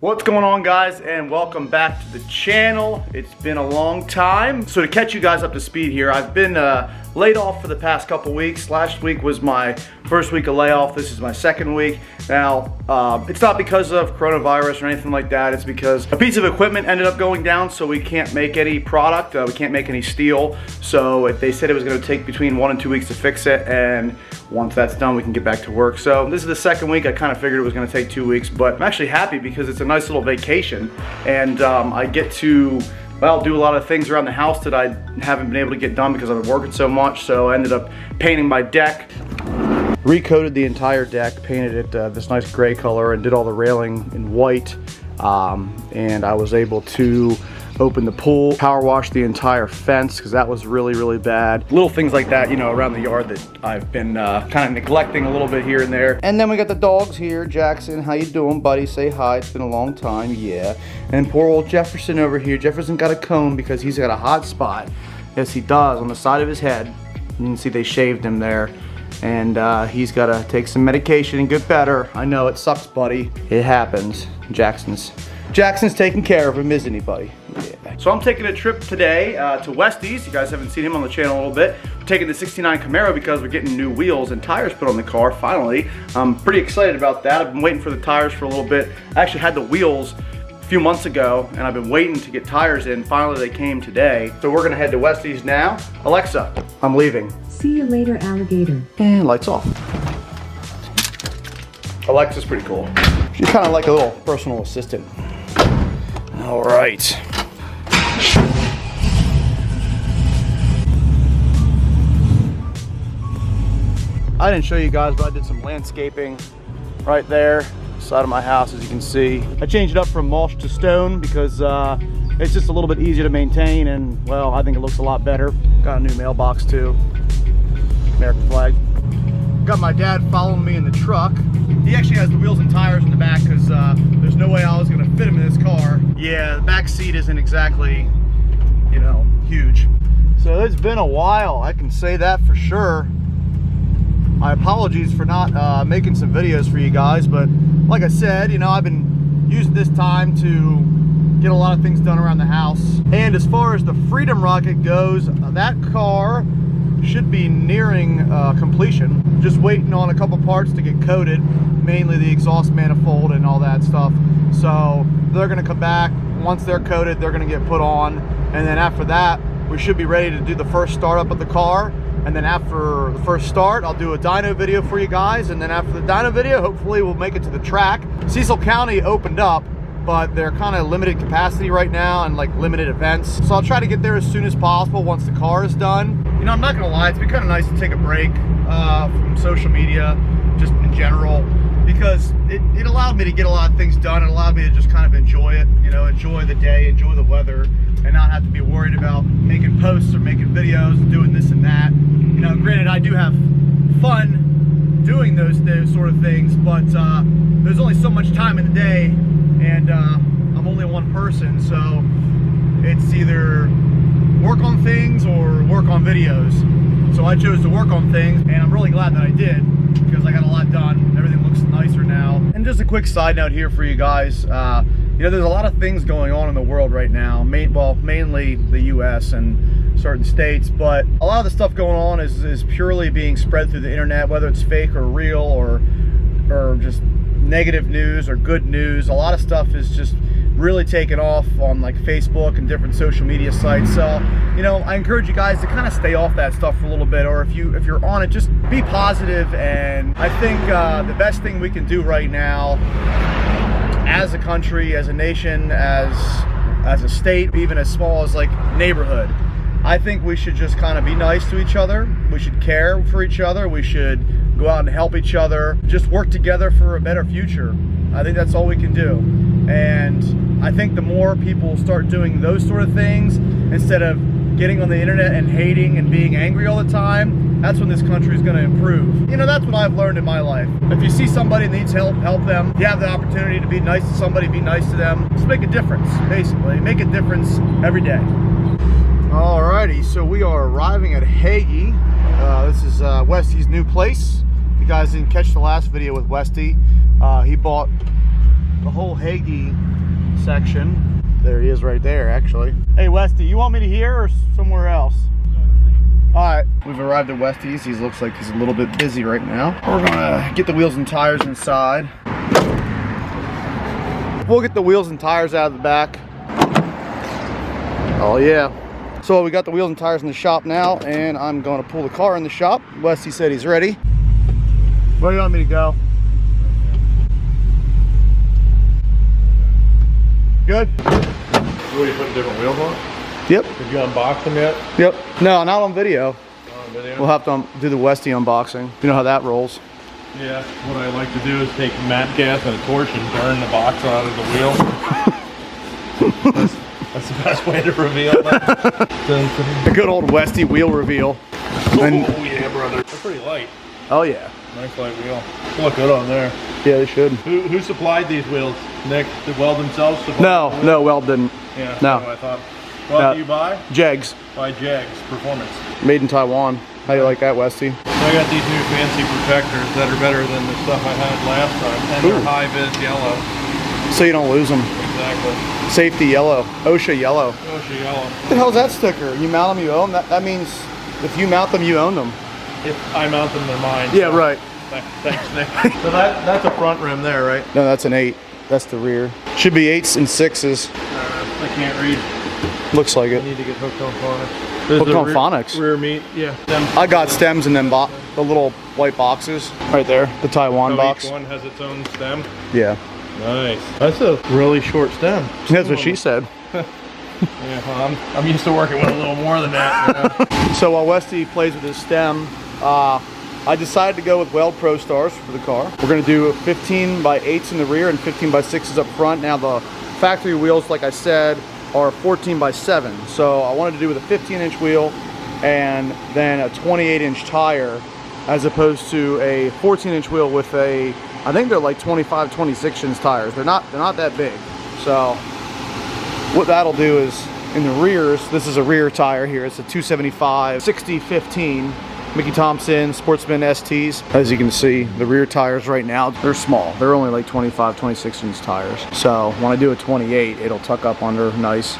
What's going on, guys, and welcome back to the channel. It's been a long time. So to catch you guys up to speed here, I've been laid off for the past couple weeks. Last week was my first week of layoff. This is my second week. Now, it's not because of coronavirus or anything like that. It's because a piece of equipment ended up going down, so we can't make any product. We can't make any steel. So they said it was gonna take between 1 and 2 weeks to fix it, and once that's done, we can get back to work. So this is the second week. I kind of figured it was gonna take 2 weeks, but I'm actually happy because it's a nice little vacation, and I get to, well, do a lot of things around the house that I haven't been able to get done because I've been working so much. So I ended up painting my deck, recoated the entire deck, painted it this nice gray color, and did all the railing in white. And I was able to open the pool, power wash the entire fence because that was really bad. Little things like that, you know, around the yard that I've been kind of neglecting a little bit here and there. And then we got the dogs here. Jackson, how you doing, buddy? Say hi. It's been a long time. Yeah. And poor old Jefferson over here. Jefferson got a comb because he's got a hot spot. Yes, he does, on the side of his head. You can see they shaved him there. And he's got to take some medication and get better. I know, it sucks, buddy. It happens. Jackson's taking care of him, isn't he, buddy? Yeah. So I'm taking a trip today to Westie's. You guys haven't seen him on the channel a little bit. We're taking the 69 Camaro because we're getting new wheels and tires put on the car, finally. I'm pretty excited about that. I've been waiting for the tires for a little bit. I actually had the wheels a few months ago, and I've been waiting to get tires in. Finally, they came today. So we're gonna head to Westie's now. Alexa, I'm leaving. See you later, alligator. And lights off. Alexa's pretty cool. She's kind of like a little personal assistant. All right. I didn't show you guys, but I did some landscaping right there, side of my house, as you can see. I changed it up from mulch to stone because it's just a little bit easier to maintain, and well, I think it looks a lot better. Got a new mailbox too, American flag. Got my dad following me in the truck. He actually has the wheels and tires in the back because there's no way I was gonna fit him in this car. Yeah, the back seat isn't exactly, you know, huge. So it's been a while, I can say that for sure. My apologies for not making some videos for you guys, but like I said, you know, I've been using this time to get a lot of things done around the house. And as far as the Freedom Rocket goes, that car should be nearing completion. Just waiting on a couple parts to get coated, mainly the exhaust manifold and all that stuff. So they're gonna come back. Once they're coated, they're gonna get put on. And then after that, we should be ready to do the first startup of the car. And then after the first start, I'll do a dyno video for you guys. And then after the dyno video, hopefully we'll make it to the track. Cecil County opened up, but they're kind of limited capacity right now and like limited events. So I'll try to get there as soon as possible once the car is done. You know, I'm not gonna lie, it's been kind of nice to take a break from social media, just in general, because it allowed me to get a lot of things done. It allowed me to just kind of enjoy it, you know, enjoy the day, enjoy the weather, and not have to be worried about making posts or making videos, doing this and that. You know, granted, I do have fun doing those sort of things, but there's only so much time in the day, and I'm only one person, so it's either work on things or work on videos. So I chose to work on things, and I'm really glad that I did because I got a lot done. Everything looks nicer now. And just a quick side note here for you guys. You know, there's a lot of things going on in the world right now, mainly the US and certain states, but a lot of the stuff going on is purely being spread through the internet, whether it's fake or real or just negative news or good news. A lot of stuff is just really taken off on like Facebook and different social media sites. So, you know, I encourage you guys to kind of stay off that stuff for a little bit, or if you're on it, just be positive. And I think the best thing we can do right now as a country, as a nation, as a state, even as small as like neighborhood, I think we should just kind of be nice to each other. We should care for each other. We should go out and help each other. Just work together for a better future. I think that's all we can do. And I think the more people start doing those sort of things, instead of getting on the internet and hating and being angry all the time, that's when this country is going to improve. You know, that's what I've learned in my life. If you see somebody that needs help, help them. If you have the opportunity to be nice to somebody, be nice to them. Just make a difference, basically. Make a difference every day. Alrighty, so we are arriving at Hagee. This is Westie's new place. You guys didn't catch the last video with Westie. He bought the whole Hagee section. There he is right there, actually. Hey, Westy, you want me to here or somewhere else? All right, we've arrived at Westy's. He looks like he's a little bit busy right now. We're gonna get the wheels and tires inside. We'll get the wheels and tires out of the back. Oh yeah. So we got the wheels and tires in the shop now, and I'm gonna pull the car in the shop. Westy said he's ready. Where do you want me to go? Good? What, you putting different wheels on? Yep. Did you unbox them yet? Yep. No, not on video. Not on video? We'll have to do the Westy unboxing. You know how that rolls. Yeah. What I like to do is take mat gas and a torch and burn the box out of the wheel. That's the best way to reveal that. A good old Westy wheel reveal. And, oh yeah, brother. They're pretty light. oh yeah. Nice light wheel. Look good on there. Yeah, they should. Who supplied these wheels? Nick, did Weld themselves supply No, the wheels? no, Weld didn't. Yeah, no. that's what I thought. What No. do you buy? Jegs. Buy Jegs Performance. Made in Taiwan. How you like that, Westy? I got these new fancy protectors that are better than the stuff I had last time. And Ooh. they're high-vis yellow. So you don't lose them. Exactly. Safety yellow. OSHA yellow. OSHA yellow. What the hell's that sticker? You mount them, you own them? That means if you mount them, you own them. If I mount them, they're mine. Yeah, right. Thanks, Nick. So that's a front rim there, right? No, that's an 8. That's the rear. Should be 8s and 6s. I can't read. Looks like I it. need to get hooked on phonics. There's Hooked the on phonics? Rear meat, yeah. I got stems and then the little white boxes right there. The Taiwan So box. each one has its own stem. Yeah. Nice. That's a really short stem. That's what she said. Yeah, well, I'm used to working with a little more than that. You know? So while Westy plays with his stem, I decided to go with Weld Pro Stars for the car. We're gonna do 15 by 8s in the rear and 15 by 6s up front. Now the factory wheels, like I said, are 14 by 7. So I wanted to do with a 15-inch wheel and then a 28-inch tire, as opposed to a 14-inch wheel with a, I think they're like 25, 26-inch tires. They're not that big. So what that'll do is in the rears, this is a rear tire here. It's a 275 60-15 Mickey Thompson Sportsman STs. As you can see, the rear tires right now, they're small. They're only like 25, 26-inch tires. So when I do a 28, it'll tuck up under nice,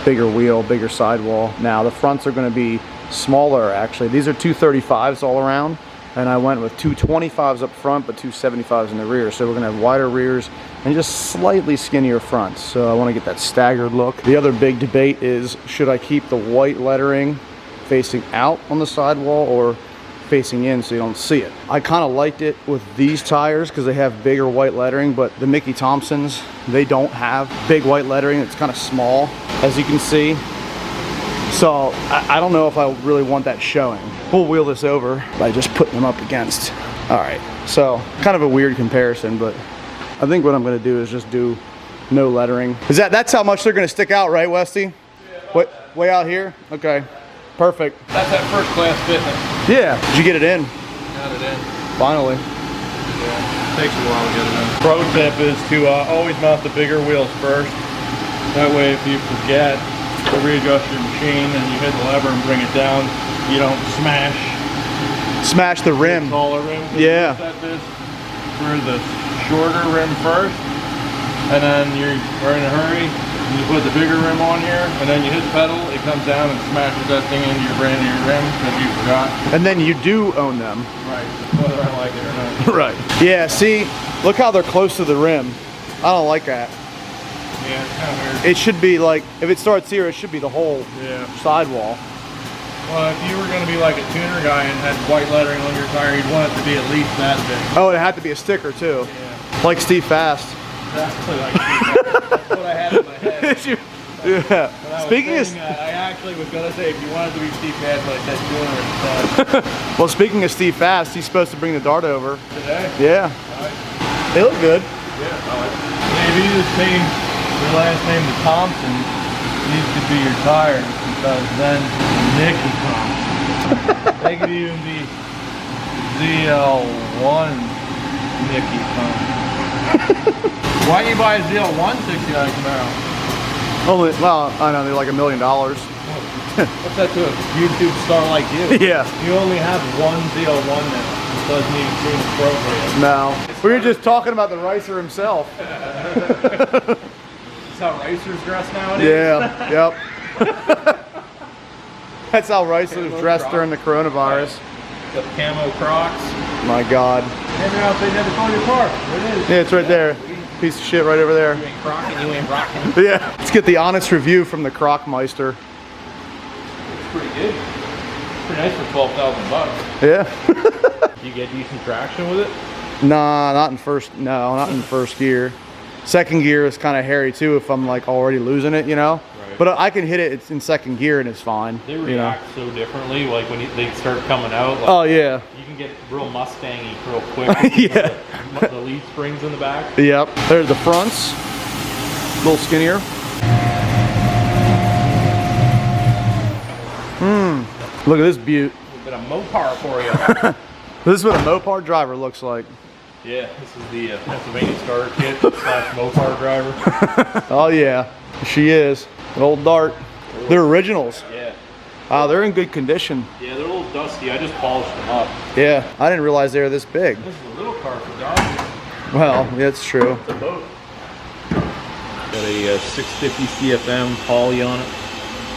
bigger wheel, bigger sidewall. Now the fronts are gonna be smaller actually. These are 235s all around, and I went with 225s up front, but 275s in the rear. So we're gonna have wider rears and just slightly skinnier fronts. So I wanna get that staggered look. The other big debate is, should I keep the white lettering facing out on the sidewall or facing in so you don't see it? I kind of liked it with these tires because they have bigger white lettering, but the Mickey Thompsons, they don't have big white lettering. It's kind of small, as you can see. So I don't know if I really want that showing. We'll wheel this over by just putting them up against. All right, so kind of a weird comparison, but I think what I'm gonna do is just do no lettering. That's how much they're gonna stick out, right, Westy? Yeah. Way out here? Okay. Perfect. That's that first class fitness. Yeah. Did you get it in? Got it in. Finally. Yeah. Takes a while to get it in. Pro tip is to always mount the bigger wheels first. That way if you forget to readjust your machine and you hit the lever and bring it down, you don't smash the rim. The taller rim. Yeah. Set this for the shorter rim first, and then you're in a hurry. You put the bigger rim on here, and then you hit the pedal, it comes down and smashes that thing into your brand new rim because you forgot. And then you do own them. Right, whether I like it or not. Right. Yeah, see, look how they're close to the rim. I don't like that. Yeah, it's kind of weird. It should be like, if it starts here, it should be the whole sidewall. Well, if you were going to be like a tuner guy and had white lettering on your tire, you'd want it to be at least that big. Oh, and it had to be a sticker too. Yeah. Like Steve Fast. Exactly like that's what I had in my head. Yeah. Speaking of, I actually was gonna say if you wanted to be Steve Fast, but I said tuner instead. well, speaking of Steve Fast, he's supposed to bring the Dart over Today? Yeah. Right. They look good. Yeah. If you just change your last name to Thompson, these could be your tires because then Mickey Thompson. They could even be ZL1 Mickey Thompson. Why didn't you buy a ZL1 69 Camaro? Only, well, I know, they're like $1 million. What's that to a YouTube star like you? Yeah. You only have one ZL1 now. It doesn't even seem appropriate. No. It's We were just talking about the Ricer himself. That's how Ricers dress nowadays? Yeah, yep. That's how Ricer's dressed during the coronavirus. Got the camo Crocs. My God. Hand it out, they never call your car. There it is. Yeah, it's right there. Piece of shit right over there. You ain't crocking, you ain't rocking. Yeah. Let's get the honest review from the Crocmeister. It's pretty good. Pretty nice for $12,000. Yeah. You get decent traction with it? Nah, not in first gear. Second gear is kind of hairy too if I'm like already losing it, you know? Right. But I can hit it, it's in second gear and it's fine. They react so differently, like when they start coming out. Like, oh yeah. You can get real Mustang-y real quick. Yeah. The lead springs in the back. Yep. There's the fronts. A little skinnier. Look at this beaut. A little bit of Mopar for you. This is what a Mopar driver looks like. Yeah, this is the Pennsylvania starter kit / Mopar driver. Oh yeah, she is. An old Dart. They're originals. Yeah. Wow, they're in good condition. Yeah, they're a little dusty. I just polished them up. Yeah, I didn't realize they were this big. This is a little car for dogs. Well, yeah, it's true. It's a boat. Got a 650 CFM poly on it.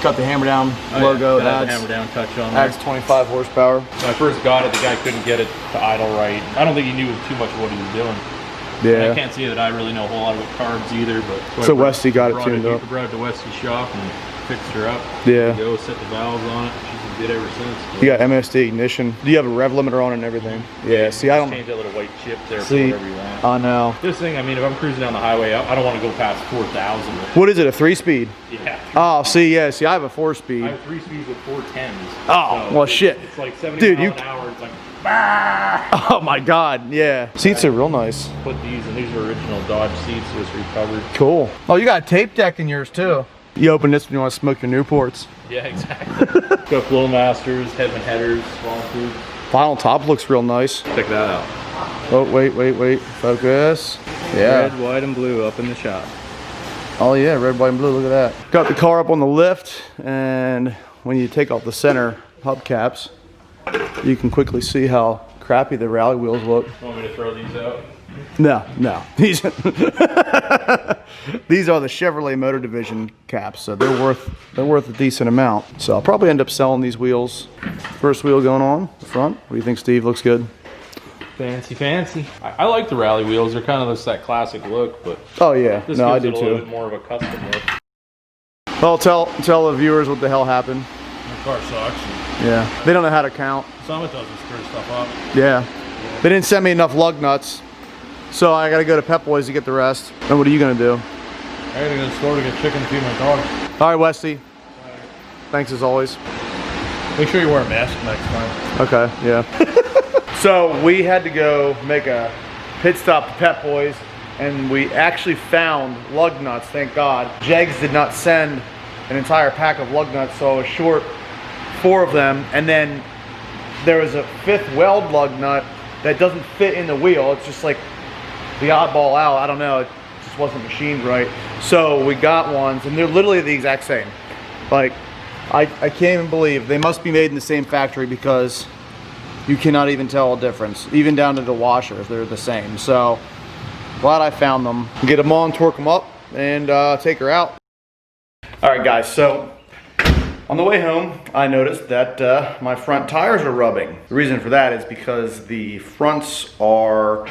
Got the hammer down logo. Yeah, Adds, hammer down touch on there. adds 25 horsepower. When I first got it, the guy couldn't get it to idle right. I don't think he knew too much of what he was doing. Yeah. I can't say that I really know a whole lot about carbs either, but So Westy got it tuned up. I brought it to Westy's shop and fixed her up. Yeah. Go set the valves on it. She's been good ever since. You got MSD ignition. Do you have a rev limiter on it and everything? Yeah. See, I don't. Change that little white chip there for See, whatever you want. I know. This thing, I mean, if I'm cruising down the highway, I don't want to go past 4,000. What is it? A 3-speed? Yeah. Oh, see, yeah. See, I have a 4-speed. I have 3 speeds with 410s. Oh, well, shit. It's like 70 Dude, miles an hour. It's like, bah! Oh my God, yeah. Seats are real nice. Put these, and these are original Dodge seats, just recovered. Cool. Oh, you got a tape deck in yours too. You open this when you want to smoke your Newports. Yeah, exactly. Got flow masters, Headman headers, small tube. Final top looks real nice. Check that out. Oh, wait. Focus. Yeah. Red, white, and blue up in the shop. Oh yeah, red, white, and blue. Look at that. Got the car up on the lift, and when you take off the center hubcaps, you can quickly see how crappy the rally wheels look. Want me to throw these out? No. These are the Chevrolet Motor Division caps, so they're worth a decent amount. So I'll probably end up selling these wheels. First wheel going on the front. What do you think, Steve? Looks good. Fancy. I like the rally wheels. They're kind of just that classic look, but Oh yeah, this no, I gives do it a little too. bit more of a custom look. Well, tell the viewers what the hell happened. The car sucks. Yeah, they don't know how to count. Some of it doesn't screw stuff up. Yeah, they didn't send me enough lug nuts, so I got to go to Pep Boys to get the rest. And what are you gonna do? I gotta go to the store to get chicken to feed my dog. All right, Westy. Thanks as always. Make sure you wear a mask next time. Okay, yeah. So we had to go make a pit stop to Pep Boys, and we actually found lug nuts, thank God. Jegs did not send an entire pack of lug nuts, so I was short 4 of them, and then there was a 5th weld lug nut that doesn't fit in the wheel. It's just like the oddball out, I don't know, it just wasn't machined right. So we got ones, and they're literally the exact same. Like, I can't even believe they must be made in the same factory, because you cannot even tell a difference. Even down to the washers, they're the same. So glad I found them. Get them on, torque them up, and take her out. All right, guys, so on the way home, I noticed that my front tires are rubbing. The reason for that is because the fronts are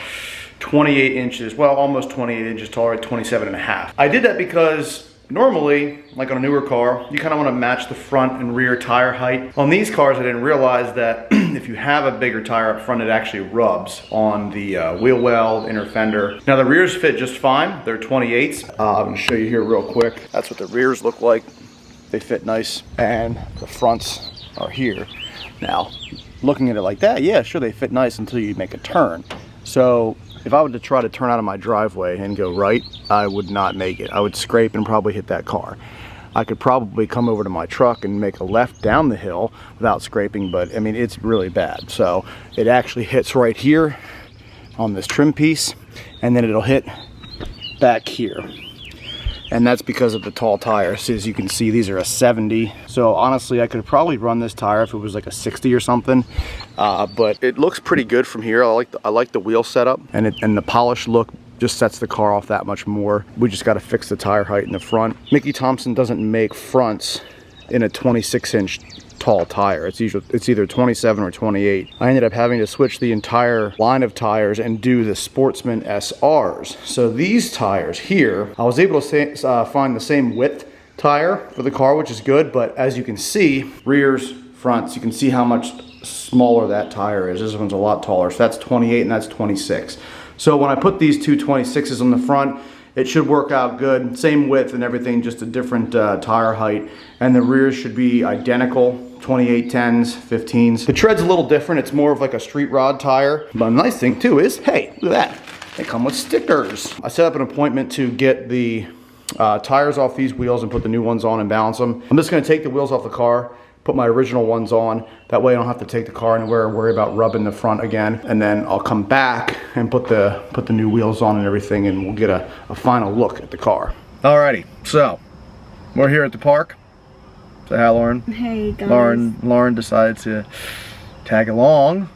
28 inches, well, almost 28 inches taller, at 27 and a half. I did that because normally, like on a newer car, you kind of want to match the front and rear tire height. On these cars, I didn't realize that if you have a bigger tire up front, it actually rubs on the wheel well, inner fender. Now the rears fit just fine. They're 28s. I'm gonna show you here real quick. That's what the rears look like. They fit nice, and the fronts are here. Now, looking at it like that, yeah, sure, they fit nice until you make a turn. So if I were to try to turn out of my driveway and go right, I would not make it. I would scrape and probably hit that car. I could probably come over to my truck and make a left down the hill without scraping, but I mean, it's really bad. So it actually hits right here on this trim piece, and then it'll hit back here. and that's because of the tall tires. As you can see, these are a 70. So honestly, I could probably run this tire if it was like a 60 or something. But it looks pretty good from here. I like the wheel setup, and the polished look just sets the car off that much more. We just got to fix the tire height in the front. Mickey Thompson doesn't make fronts in a 26-inch tall tire. It's either 27 or 28. I ended up having to switch the entire line of tires and do the Sportsman SRs. So these tires here, I was able to find the same width tire for the car, which is good, but as you can see, rears, fronts, you can see how much smaller that tire is. This one's a lot taller. So that's 28 and that's 26. So when I put these two 26s on the front, it should work out good. Same width and everything, just a different tire height. And the rears should be identical, 28 10s, 15s. The tread's a little different. It's more of like a street rod tire. But the nice thing too is, hey, look at that. They come with stickers. I set up an appointment to get the tires off these wheels and put the new ones on and balance them. I'm just gonna take the wheels off the car, put my original ones on. That way I don't have to take the car anywhere, worry about rubbing the front again. And then I'll come back and put the new wheels on and everything, and we'll get a final look at the car. Alrighty, so we're here at the park. Say hi, Lauren. Hey guys. Lauren decided to tag along.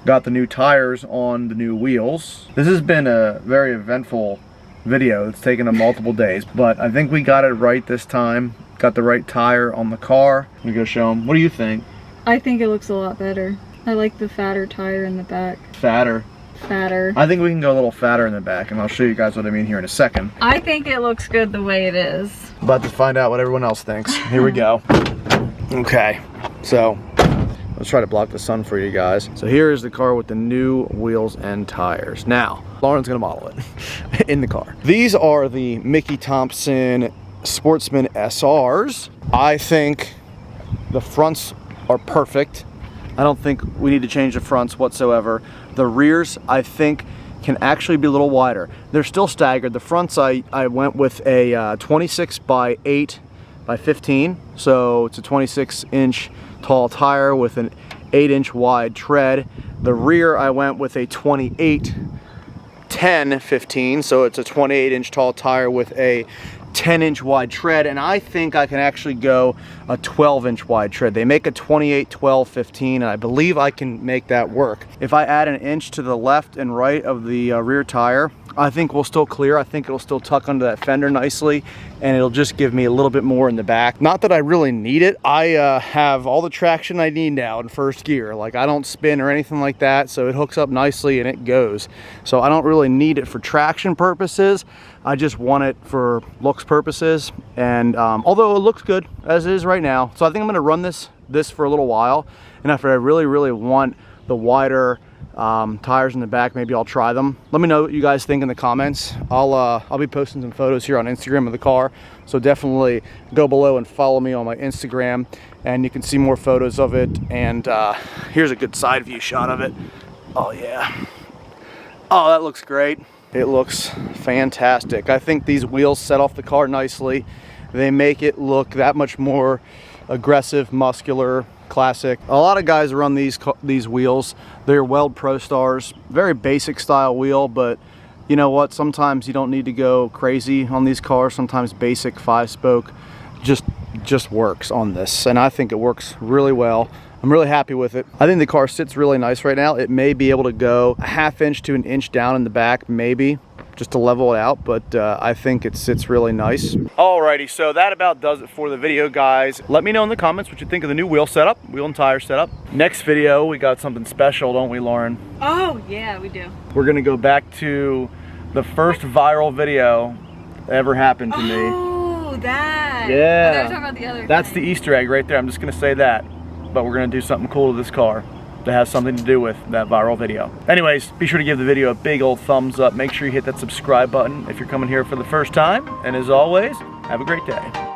Got the new tires on the new wheels. This has been a very eventful video. It's taken us multiple days, but I think we got it right this time. Got the right tire on the car. Let me go show them. What do you think? I think it looks a lot better. I like the fatter tire in the back. Fatter. Fatter. I think we can go a little fatter in the back, and I'll show you guys what I mean here in a second. I think it looks good the way it is. About to find out what everyone else thinks. Here we go. Okay, so let's try to block the sun for you guys. So here is the car with the new wheels and tires. Now, Lauren's gonna model it in the car. These are the Mickey Thompson Sportsman SRs. I think the fronts are perfect. I don't think we need to change the fronts whatsoever. The rears, I think, can actually be a little wider. They're still staggered. The fronts, I went with a 26 by 8 by 15. So it's a 26-inch tall tire with an 8-inch wide tread. The rear, I went with a 28 10 15. So it's a 28-inch tall tire with a 10-inch wide tread, and I think I can actually go a 12-inch wide tread. They make a 28 12 15, and I believe I can make that work. If I add an inch to the left and right of the rear tire, I think we'll still clear. I think it'll still tuck under that fender nicely, and it'll just give me a little bit more in the back. Not that I really need it. I have all the traction I need now in first gear. Like, I don't spin or anything like that, so it hooks up nicely and it goes. So I don't really need it for traction purposes. I just want it for looks purposes, and although it looks good as it is right now, so I think I'm going to run this for a little while, and if I really want the wider tires in the back, maybe I'll try them. Let me know what you guys think in the comments. I'll be posting some photos here on Instagram of the car, so definitely go below and follow me on my Instagram, and you can see more photos of it. And here's a good side view shot of it. Oh yeah, oh, that looks great. It looks fantastic. I think these wheels set off the car nicely. They make it look that much more aggressive, muscular, classic. A lot of guys run these wheels. They're Weld Pro Stars, very basic style wheel, but you know what? Sometimes you don't need to go crazy on these cars. Sometimes basic 5-spoke just works on this, and I think it works really well. I'm really happy with it. I think the car sits really nice right now. It may be able to go a 1/2 inch to an inch down in the back, maybe, just to level it out, but I think it sits really nice. Alrighty, so that about does it for the video, guys. Let me know in the comments what you think of the new wheel and tire setup. Next video, we got something special, don't we, Lauren? Oh, yeah, we do. We're gonna go back to the first viral video that ever happened to me. Oh, that. Yeah. I thought we were talking about the other That's thing. the Easter egg right there. I'm just gonna say that. But we're gonna do something cool to this car that has something to do with that viral video. Anyways, be sure to give the video a big old thumbs up. Make sure you hit that subscribe button if you're coming here for the first time. And as always, have a great day.